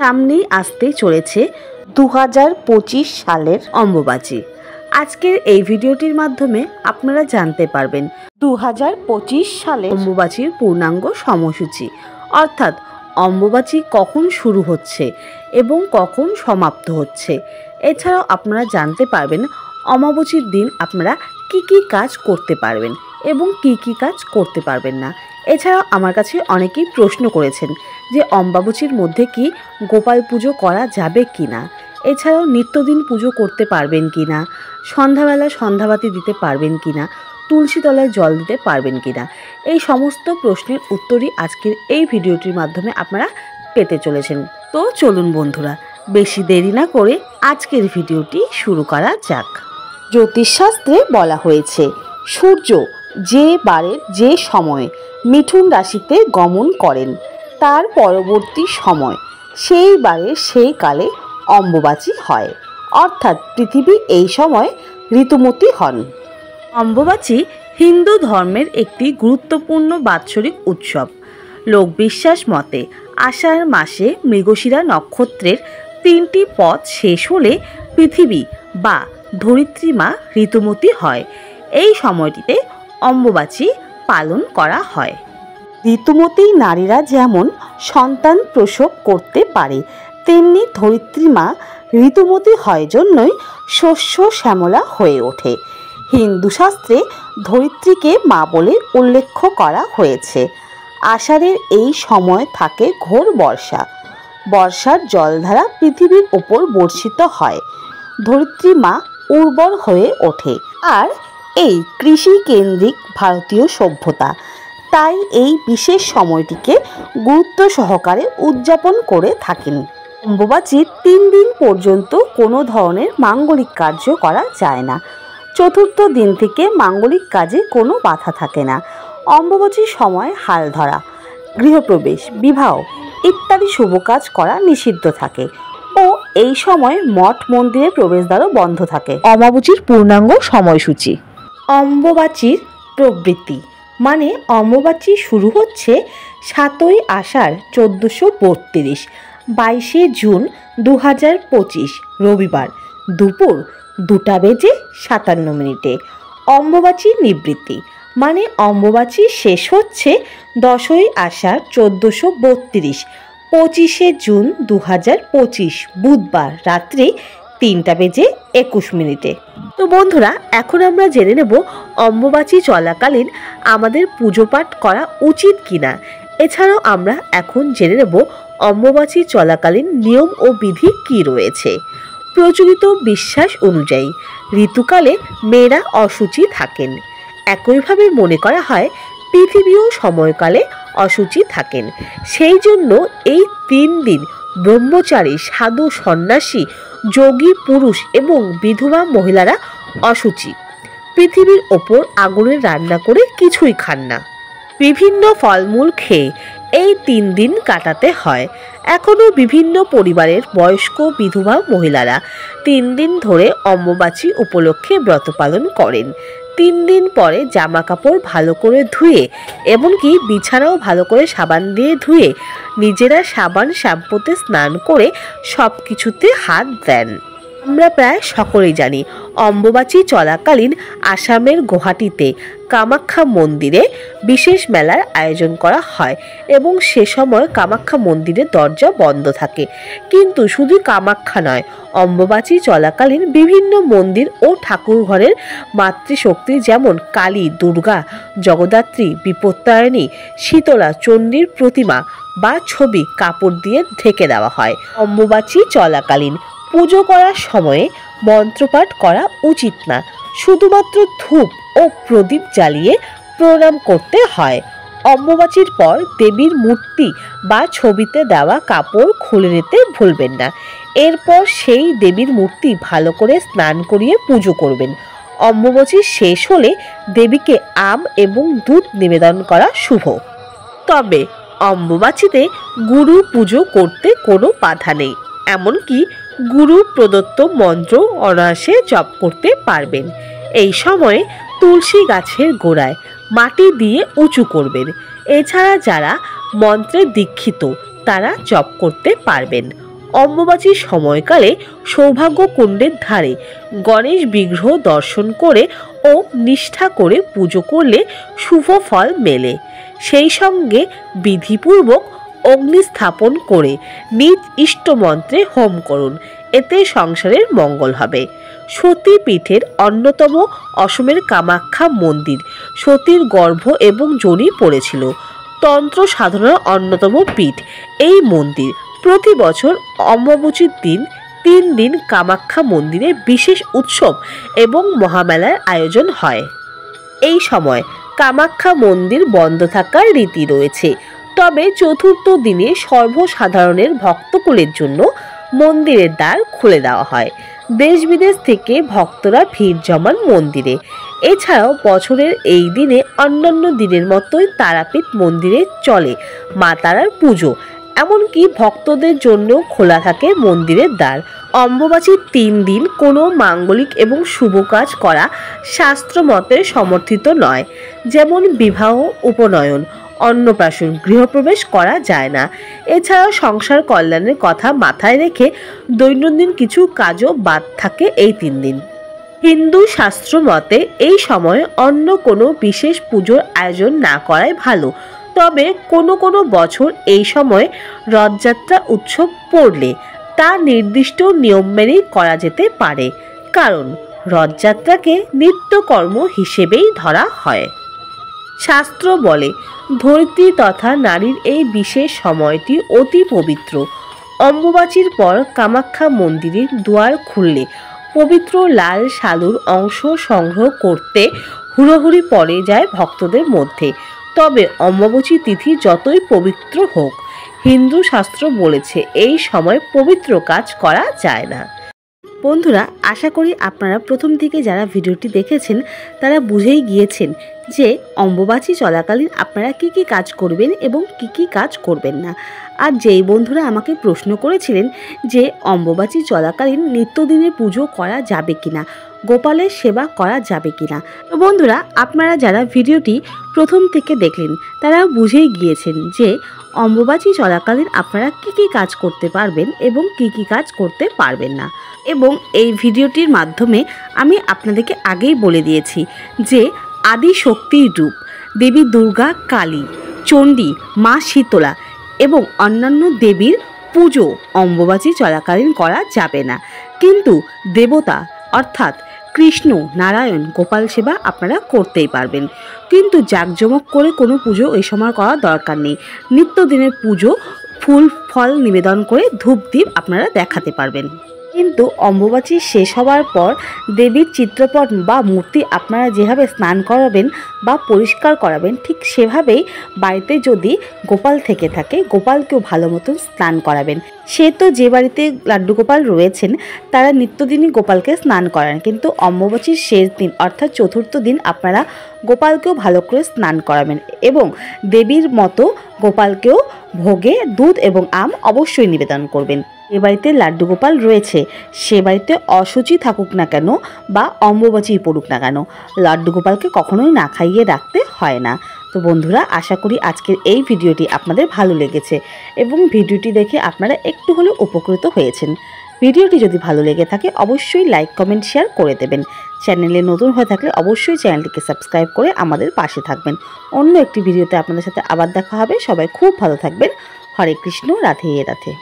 সামনেই আসতে চলেছে 2025 সালের অম্বুবাচী। আজকের এই ভিডিওটির মাধ্যমে আপনারা জানতে পারবেন 2025 সালে অম্বুবাচীর পূর্ণাঙ্গ সময়সূচি, অর্থাৎ অম্বুবাচী কখন শুরু হচ্ছে এবং কখন সমাপ্ত হচ্ছে। এছাড়াও আপনারা জানতে পারবেন অমাবস্যার দিন আপনারা কি কি কাজ করতে পারবেন এবং কি কি কাজ করতে পারবেন না। এছাড়াও আমার কাছে অনেকেই প্রশ্ন করেছেন যে অম্বুবাচীর মধ্যে কি গোপাল পুজো করা যাবে কি না, এছাড়াও নিত্যদিন পুজো করতে পারবেন কি না, সন্ধ্যাবেলা সন্ধ্যাবাতি দিতে পারবেন কি না, তুলসী তলায় জল দিতে পারবেন কি না। এই সমস্ত প্রশ্নের উত্তরই আজকের এই ভিডিওটির মাধ্যমে আপনারা পেতে চলেছেন। তো চলুন বন্ধুরা, বেশি দেরি না করে আজকের ভিডিওটি শুরু করা যাক। জ্যোতিষশাস্ত্রে বলা হয়েছে সূর্য যে বারের যে সময়ে মিথুন রাশিতে গমন করেন তার পরবর্তী সময় সেই বারে সেই কালে অম্বুবাচী হয়, অর্থাৎ পৃথিবী এই সময় ঋতুমতী হন। অম্বুবাচী হিন্দু ধর্মের একটি গুরুত্বপূর্ণ বাৎসরিক উৎসব। লোকবিশ্বাস মতে আষাঢ় মাসে মৃগশিরা নক্ষত্রের 3টি পথ শেষ হলে পৃথিবী বা ধরিত্রী মা ঋতুমতী হয়। এই সময়টিতে অম্বুবাচী পালন করা হয়। ঋতুমতী নারীরা যেমন সন্তান প্রসব করতে পারে, তেমনি ধরিত্রী মা ঋতুমতী হয় জন্যই শস্য শ্যামলা হয়ে ওঠে। হিন্দু শাস্ত্রে ধরিত্রীকে মা বলে উল্লেখ করা হয়েছে। আষাঢ়ের এই সময় থাকে ঘোর বর্ষা। বর্ষার জলধারা পৃথিবীর ওপর বর্ষিত হয়, ধরিত্রী মা উর্বর হয়ে ওঠে। আর এই কৃষি কেন্দ্রিক ভারতীয় সভ্যতা, তাই এই বিশেষ সময়টিকে গুরুত্ব সহকারে উদযাপন করে থাকেন। অম্বুবাচীর 3 দিন পর্যন্ত কোনো ধরনের মাঙ্গলিক কার্য করা যায় না। চতুর্থ দিন থেকে মাঙ্গলিক কাজে কোনো বাধা থাকে না। অম্বুবাচীর সময় হাল ধরা, গৃহপ্রবেশ, বিবাহ ইত্যাদি শুভ কাজ করা নিষিদ্ধ থাকে ও এই সময় মঠ মন্দিরের প্রবেশদ্বারও বন্ধ থাকে। অমাবস্যার পূর্ণাঙ্গ সময়সূচি। অম্বুবাচীর প্রবৃত্তি মানে অম্বুবাচী শুরু হচ্ছে 7ই আষাঢ় 1432, 22শে জুন 2025 রবিবার দুপুর 2:57। অম্বুবাচী নিবৃত্তি মানে অম্বুবাচী শেষ হচ্ছে 10ই আষাঢ় 1432, 25শে জুন 2025 বুধবার রাত্রি 3:21। তো বন্ধুরা, এখন আমরা জেনে নেব অম্বুবাচী চলাকালীন আমাদের পুজো পাঠ করা উচিত কিনা। এছাড়াও আমরা এখন জেনে নেব অম্বুবাচী চলাকালীন নিয়ম ও বিধি কি রয়েছে। প্রচলিত বিশ্বাস অনুযায়ী ঋতুকালে মেয়েরা অশুচি থাকেন। একইভাবে মনে করা হয় পৃথিবীও সময়কালে অশুচি থাকেন। সেই জন্য এই 3 দিন ব্রহ্মচারী, সাধু, সন্ন্যাসী, যোগী পুরুষ এবং বিধবা মহিলারা অশুচি। পৃথিবীর ওপর আগুনে রান্না করে কিছুই খান না। বিভিন্ন ফলমূল খেয়ে এই 3 দিন কাটাতে হয়। এখনও বিভিন্ন পরিবারের বয়স্ক বিধবা মহিলারা 3 দিন ধরে অম্বুবাচী উপলক্ষে ব্রত পালন করেন। 3 দিন পরে জামা কাপড় ভালো করে ধুয়ে, এমনকি বিছানাও ভালো করে সাবান দিয়ে ধুয়ে নিজেরা সাবান শ্যাম্পুতে স্নান করে সব কিছুতে হাত দেন। আমরা প্রায় সকলেই জানি অম্বুবাচী চলাকালীন আসামের গুয়াহাটিতে কামাখ্যা মন্দিরে বিশেষ মেলার আয়োজন করা হয় এবং সে সময় কামাখ্যা মন্দিরের দরজা বন্ধ থাকে। কিন্তু শুধু কামাখ্যা নয়, অম্বুবাচী চলাকালীন বিভিন্ন মন্দির ও ঠাকুরঘরের মাতৃশক্তি যেমন কালী, দুর্গা, জগদ্ধাত্রী, বিপত্তারিণী, শীতলা, চণ্ডীর প্রতিমা বা ছবি কাপড় দিয়ে ঢেকে দেওয়া হয়। অম্বুবাচী চলাকালীন পুজো করার সময়ে মন্ত্রপাঠ করা উচিত না, শুধুমাত্র ধূপ ও প্রদীপ জ্বালিয়ে প্রণাম করতে হয়। অম্বুবাচীর পর দেবীর মূর্তি বা ছবিতে দেওয়া কাপড় খুলে নিতে ভুলবেন না। এরপর সেই দেবীর মূর্তি ভালো করে স্নান করিয়ে পুজো করবেন। অম্বুবাচী শেষ হলে দেবীকে আম এবং দুধ নিবেদন করা শুভ। তবে অম্বুবাচীতে গুরু পুজো করতে কোনো বাধা নেই, এমনকি গুরু প্রদত্ত মন্ত্র অনায়াসে জপ করতে পারবেন। এই সময়ে তুলসী গাছের গোড়ায় মাটি দিয়ে উঁচু করবেন। এছাড়া যারা মন্ত্রে দীক্ষিত তারা জপ করতে পারবেন। অম্বুবাচীর সময়কালে সৌভাগ্য কুণ্ডের ধারে গণেশ বিগ্রহ দর্শন করে ও নিষ্ঠা করে পুজো করলে শুভ ফল মেলে। সেই সঙ্গে বিধিপূর্বক অগ্নি স্থাপন করে নিজ ইষ্টমন্ত্রে হোম করুন, এতে সংসারের মঙ্গল হবে। সতীপীঠের অন্যতম অসমের কামাখ্যা মন্দির সতীর গর্ভ এবং যোনি পড়েছিল। তন্ত্র সাধনার অন্যতম পীঠ এই মন্দির। প্রতি বছর অমাবস্যার দিন 3 দিন কামাখ্যা মন্দিরে বিশেষ উৎসব এবং মহামেলার আয়োজন হয়। এই সময় কামাখ্যা মন্দির বন্ধ থাকার রীতি রয়েছে, তবে চতুর্থ দিনে সর্বসাধারণের ভক্তকুলের জন্য মন্দিরের দ্বার খুলে দেওয়া হয়। দেশ বিদেশ থেকে ভক্তরা ভিড় জমান মন্দিরে। এছাড়াও বছরের এই দিনে অন্যান্য দিনের মতোই তারাপীঠ মন্দিরে চলে মা তারার পুজো, এমনকি ভক্তদের জন্য খোলা থাকে মন্দিরের দ্বার। অম্বুবাচীর 3 দিন কোনো মাঙ্গলিক এবং শুভ কাজ করা শাস্ত্রমতে সমর্থিত নয়, যেমন বিবাহ, উপনয়ন, অন্নপ্রাশন, গৃহপ্রবেশ করা যায় না। এছাড়াও সংসার কল্যাণের কথা মাথায় রেখে দৈনন্দিন কিছু কাজও বাদ থাকে এই 3 দিন। হিন্দু শাস্ত্র মতে এই সময় অন্য কোনো বিশেষ পুজোর আয়োজন না করাই ভালো, তবে কোনো কোনো বছর এই সময় রথযাত্রা উৎসব পড়লে তা নির্দিষ্ট নিয়ম মেনেই করা যেতে পারে, কারণ রথযাত্রাকে নিত্যকর্ম হিসেবেই ধরা হয়। শাস্ত্র বলে ধরিত্রী তথা নারীর এই বিশেষ সময়টি অতি পবিত্র। অম্বুবাচীর পর কামাখ্যা মন্দিরের দুয়ার খুললে পবিত্র লাল সালুর অংশ সংগ্রহ করতে হুড়োহুড়ি পড়ে যায় ভক্তদের মধ্যে। তবে অম্বুবাচী তিথি যতই পবিত্র হোক, হিন্দু শাস্ত্র বলেছে এই সময় পবিত্র কাজ করা যায় না। বন্ধুরা, আশা করি আপনারা প্রথম থেকে যারা ভিডিওটি দেখেছেন তারা বুঝেই গিয়েছেন যে অম্বুবাচী চলাকালীন আপনারা কি কি কাজ করবেন এবং কি কি কাজ করবেন না। আর যেই বন্ধুরা আমাকে প্রশ্ন করেছিলেন যে অম্বুবাচী চলাকালীন নিত্যদিনের পুজো করা যাবে কিনা, গোপালের সেবা করা যাবে কিনা, তো বন্ধুরা আপনারা যারা ভিডিওটি প্রথম থেকে দেখলেন তারা বুঝেই গিয়েছেন যে অম্বুবাচী চলাকালীন আপনারা কি কি কাজ করতে পারবেন এবং কি কি কাজ করতে পারবেন না। এবং এই ভিডিওটির মাধ্যমে আমি আপনাদেরকে আগেই বলে দিয়েছি যে আদি শক্তির রূপ দেবী দুর্গা, কালী, চণ্ডী, মা শীতলা এবং অন্যান্য দেবীর পুজো অম্বুবাচী চলাকালীন করা যাবে না, কিন্তু দেবতা অর্থাৎ কৃষ্ণ, নারায়ণ, গোপাল সেবা আপনারা করতেই পারবেন। কিন্তু জাঁকজমক করে কোনো পুজো এই সময় করার দরকার নেই। নিত্যদিনের পুজো ফুল ফল নিবেদন করে ধূপ দ্বীপ আপনারা দেখাতে পারবেন। কিন্তু অম্বুবাচী শেষ হওয়ার পর দেবীর চিত্রপট বা মূর্তি আপনারা যেভাবে স্নান করাবেন বা পরিষ্কার করাবেন, ঠিক সেভাবেই বাড়িতে যদি গোপাল থেকে থাকে গোপালকেও ভালো মতন স্নান করাবেন। সে তো যে বাড়িতে লাড্ডু গোপাল রয়েছেন তারা নিত্যদিনই গোপালকে স্নান করান, কিন্তু অম্বুবাচীর শেষ দিন অর্থাৎ চতুর্থ দিন আপনারা গোপালকেও ভালো করে স্নান করাবেন এবং দেবীর মতো গোপালকেও ভোগে দুধ এবং আম অবশ্যই নিবেদন করবেন। যে বাড়িতে লাড্ডু গোপাল রয়েছে সে বাড়িতে অশুচি থাকুক না কেন বা অম্বুবাচী পড়ুক না কেন, লাড্ডু গোপালকে কখনোই না খাইয়ে রাখতে হয় না। তো বন্ধুরা, আশা করি আজকের এই ভিডিওটি আপনাদের ভালো লেগেছে এবং ভিডিওটি দেখে আপনারা একটু হলেও উপকৃত হয়েছেন। ভিডিওটি যদি ভালো লেগে থাকে অবশ্যই লাইক, কমেন্ট, শেয়ার করে দেবেন। চ্যানেলে নতুন হয়ে থাকলে অবশ্যই চ্যানেলটিকে সাবস্ক্রাইব করে আমাদের পাশে থাকবেন। অন্য একটি ভিডিওতে আপনাদের সাথে আবার দেখা হবে। সবাই খুব ভালো থাকবেন। হরে কৃষ্ণ, রাধে রাধে।